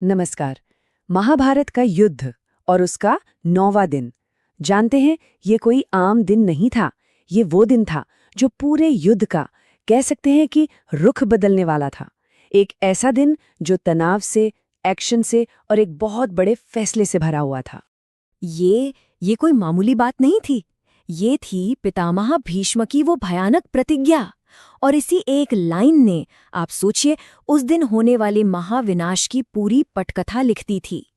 नमस्कार। महाभारत का युद्ध और उसका 9वां दिन। जानते हैं, ये कोई आम दिन नहीं था। ये वो दिन था जो पूरे युद्ध का, कह सकते हैं कि, रुख बदलने वाला था। एक ऐसा दिन जो तनाव से, एक्शन से और एक बहुत बड़े फैसले से भरा हुआ था। ये कोई मामूली बात नहीं थी। ये थी पितामह भीष्म की वो भयानक प्रतिज्ञा। और इसी एक लाइन ने, आप सोचिए, उस दिन होने वाले महाविनाश की पूरी पटकथा लिखती थी।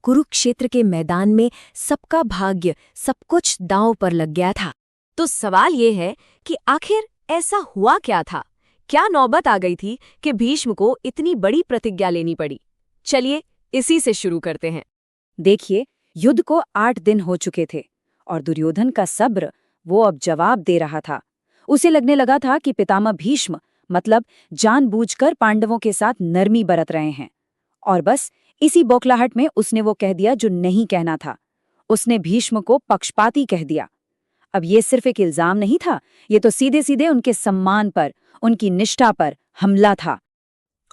कुरुक्षेत्र के मैदान में सबका भाग्य, सब कुछ दांव पर लग गया था। तो सवाल ये है कि आखिर ऐसा हुआ क्या था? क्या नौबत आ गई थी कि भीष्म को इतनी बड़ी प्रतिज्ञा लेनी पड़ी? चलिए इसी से शुरू करते हैं। देखिए, युद्ध को 8 दिन हो चुके थे और दुर्योधन का सब्र, वो अब जवाब दे रहा था। उसे लगने लगा था कि पितामह भीष्म मतलब जानबूझकर पांडवों के साथ नरमी बरत रहे हैं। और बस इसी बौखलाहट में उसने वो कह दिया जो नहीं कहना था। उसने भीष्म को पक्षपाती कह दिया। अब ये सिर्फ एक इल्जाम नहीं था, ये तो सीधे सीधे उनके सम्मान पर, उनकी निष्ठा पर हमला था।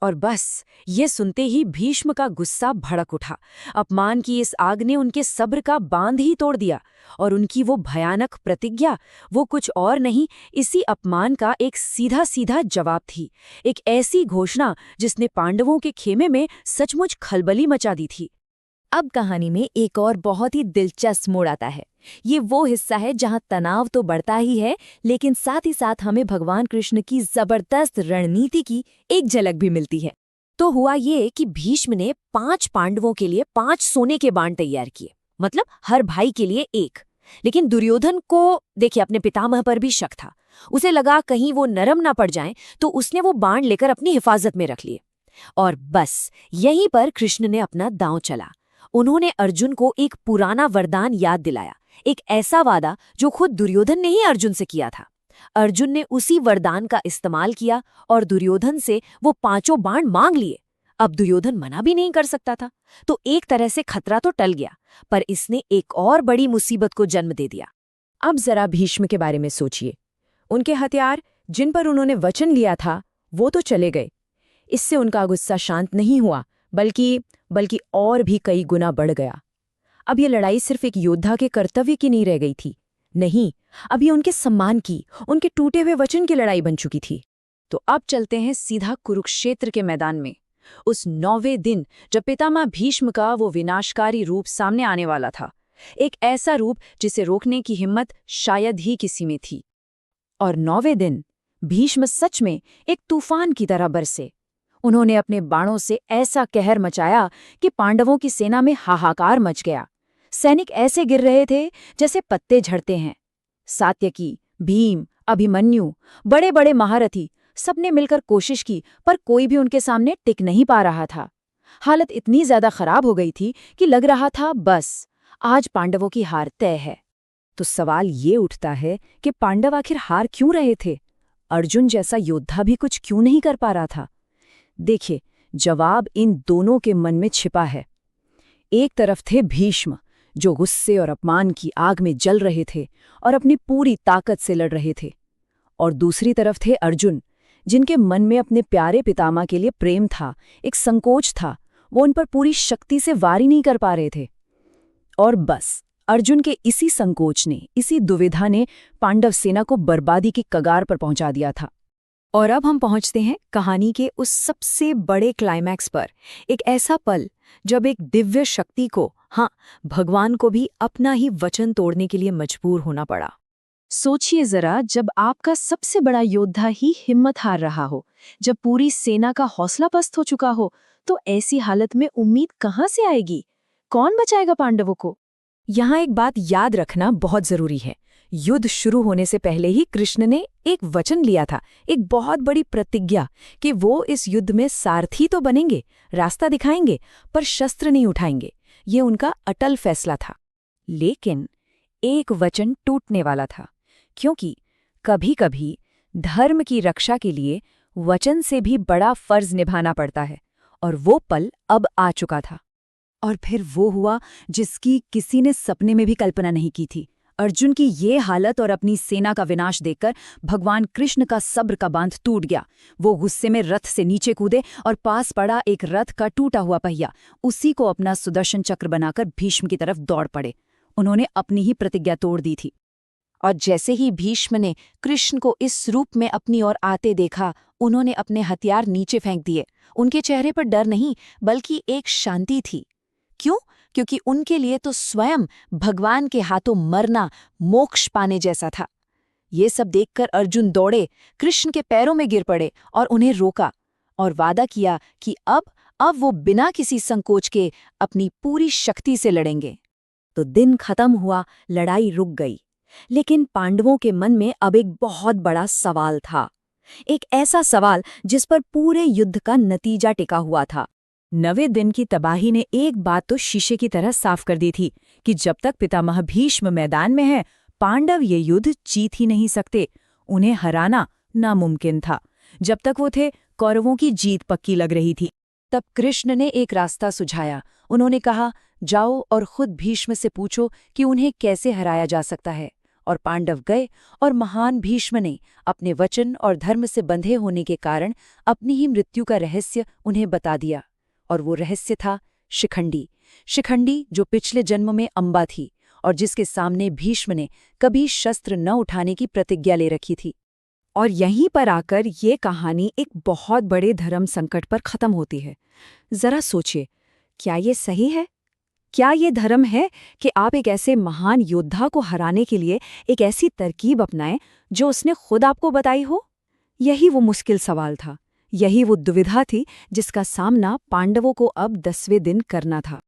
और बस ये सुनते ही भीष्म का गुस्सा भड़क उठा। अपमान की इस आग ने उनके सब्र का बांध ही तोड़ दिया। और उनकी वो भयानक प्रतिज्ञा, वो कुछ और नहीं, इसी अपमान का एक सीधा सीधा जवाब थी। एक ऐसी घोषणा जिसने पांडवों के खेमे में सचमुच खलबली मचा दी थी। अब कहानी में एक और बहुत ही दिलचस्प मोड़ आता है। ये वो हिस्सा है जहां तनाव तो बढ़ता ही है, लेकिन साथ ही साथ हमें भगवान कृष्ण की जबरदस्त रणनीति की एक झलक भी मिलती है। तो हुआ ये कि भीष्म ने 5 पांडवों के लिए 5 सोने के बाण तैयार किए, मतलब हर भाई के लिए एक। लेकिन दुर्योधन को, देखिए, अपने पितामह पर भी शक था। उसे लगा कहीं वो नरम ना पड़ जाएं, तो उसने वो बाण लेकर अपनी हिफाजत में रख लिए। और बस यहीं पर कृष्ण ने अपना दांव चला। उन्होंने अर्जुन को एक पुराना वरदान याद दिलाया, एक ऐसा वादा जो खुद दुर्योधन ने ही अर्जुन से किया था। अर्जुन ने उसी वरदान का इस्तेमाल किया और दुर्योधन से वो 5 बाण मांग लिए। अब दुर्योधन मना भी नहीं कर सकता था। तो एक तरह से खतरा तो टल गया, पर इसने एक और बड़ी मुसीबत को जन्म दे दिया। अब जरा भीष्म के बारे में सोचिए। उनके हथियार, जिन पर उन्होंने वचन लिया था, वो तो चले गए। इससे उनका गुस्सा शांत नहीं हुआ, बल्कि और भी कई गुना बढ़ गया। अब ये लड़ाई सिर्फ एक योद्धा के कर्तव्य की नहीं रह गई थी। नहीं, अब ये उनके सम्मान की, उनके टूटे हुए वचन की लड़ाई बन चुकी थी। तो अब चलते हैं सीधा कुरुक्षेत्र के मैदान में, उस 9वें दिन जब पितामह भीष्म का वो विनाशकारी रूप सामने आने वाला था। एक ऐसा रूप जिसे रोकने की हिम्मत शायद ही किसी में थी। और 9वें दिन भीष्म सच में एक तूफान की तरह बरसे। उन्होंने अपने बाणों से ऐसा कहर मचाया कि पांडवों की सेना में हाहाकार मच गया। सैनिक ऐसे गिर रहे थे जैसे पत्ते झड़ते हैं। सात्यकी, भीम, अभिमन्यु, बड़े बड़े महारथी, सबने मिलकर कोशिश की, पर कोई भी उनके सामने टिक नहीं पा रहा था। हालत इतनी ज्यादा खराब हो गई थी कि लग रहा था बस आज पांडवों की हार तय है। तो सवाल ये उठता है कि पांडव आखिर हार क्यों रहे थे? अर्जुन जैसा योद्धा भी कुछ क्यों नहीं कर पा रहा था? देखिए, जवाब इन दोनों के मन में छिपा है। एक तरफ थे भीष्म, जो गुस्से और अपमान की आग में जल रहे थे और अपनी पूरी ताकत से लड़ रहे थे। और दूसरी तरफ थे अर्जुन, जिनके मन में अपने प्यारे पितामह के लिए प्रेम था, एक संकोच था। वो उन पर पूरी शक्ति से वार ही नहीं कर पा रहे थे। और बस अर्जुन के इसी संकोच ने, इसी दुविधा ने पांडव सेना को बर्बादी की कगार पर पहुंचा दिया था। और अब हम पहुंचते हैं कहानी के उस सबसे बड़े क्लाइमैक्स पर, एक ऐसा पल जब एक दिव्य शक्ति को, हाँ, भगवान को भी अपना ही वचन तोड़ने के लिए मजबूर होना पड़ा। सोचिए जरा, जब आपका सबसे बड़ा योद्धा ही हिम्मत हार रहा हो, जब पूरी सेना का हौसला पस्त हो चुका हो, तो ऐसी हालत में उम्मीद कहाँ से आएगी? कौन बचाएगा पांडवों को? यहाँ एक बात याद रखना बहुत जरूरी है। युद्ध शुरू होने से पहले ही कृष्ण ने एक वचन लिया था, एक बहुत बड़ी प्रतिज्ञा, कि वो इस युद्ध में सारथी तो बनेंगे, रास्ता दिखाएंगे, पर शस्त्र नहीं उठाएंगे। ये उनका अटल फैसला था। लेकिन एक वचन टूटने वाला था, क्योंकि कभी-कभी धर्म की रक्षा के लिए वचन से भी बड़ा फर्ज निभाना पड़ता है। और वो पल अब आ चुका था। और फिर वो हुआ जिसकी किसी ने सपने में भी कल्पना नहीं की थी। अर्जुन की ये हालत और अपनी सेना का विनाश देखकर भगवान कृष्ण का सब्र का बांध टूट गया। वो गुस्से में रथ से नीचे कूदे और पास पड़ा एक रथ का टूटा हुआ पहिया उसी को अपना सुदर्शन चक्र बनाकर भीष्म की तरफ दौड़ पड़े। उन्होंने अपनी ही प्रतिज्ञा तोड़ दी थी। और जैसे ही भीष्म ने कृष्ण को इस रूप में अपनी ओर आते देखा, उन्होंने अपने हथियार नीचे फेंक दिए। उनके चेहरे पर डर नहीं बल्कि एक शांति थी। क्यों? क्योंकि उनके लिए तो स्वयं भगवान के हाथों मरना मोक्ष पाने जैसा था। ये सब देखकर अर्जुन दौड़े, कृष्ण के पैरों में गिर पड़े और उन्हें रोका और वादा किया कि अब वो बिना किसी संकोच के अपनी पूरी शक्ति से लड़ेंगे। तो दिन खत्म हुआ, लड़ाई रुक गई। लेकिन पांडवों के मन में अब एक बहुत बड़ा सवाल था। एक ऐसा सवाल जिस पर पूरे युद्ध का नतीजा टिका हुआ था। 9वें दिन की तबाही ने एक बात तो शीशे की तरह साफ कर दी थी कि जब तक पितामह भीष्म मैदान में है, पांडव ये युद्ध जीत ही नहीं सकते। उन्हें हराना नामुमकिन था। जब तक वो थे, कौरवों की जीत पक्की लग रही थी। तब कृष्ण ने एक रास्ता सुझाया। उन्होंने कहा, जाओ और खुद भीष्म से पूछो कि उन्हें कैसे हराया जा सकता है। और पांडव गए और महान भीष्म ने अपने वचन और धर्म से बंधे होने के कारण अपनी ही मृत्यु का रहस्य उन्हें बता दिया। और वो रहस्य था शिखंडी। शिखंडी जो पिछले जन्म में अम्बा थी और जिसके सामने भीष्म ने कभी शस्त्र न उठाने की प्रतिज्ञा ले रखी थी। और यहीं पर आकर ये कहानी एक बहुत बड़े धर्म संकट पर खत्म होती है। जरा सोचिए, क्या ये सही है? क्या ये धर्म है कि आप एक ऐसे महान योद्धा को हराने के लिए एक ऐसी तरकीब अपनाएं जो उसने खुद आपको बताई हो? यही वो मुश्किल सवाल था। यही वो दुविधा थी जिसका सामना पांडवों को अब 10वें दिन करना था।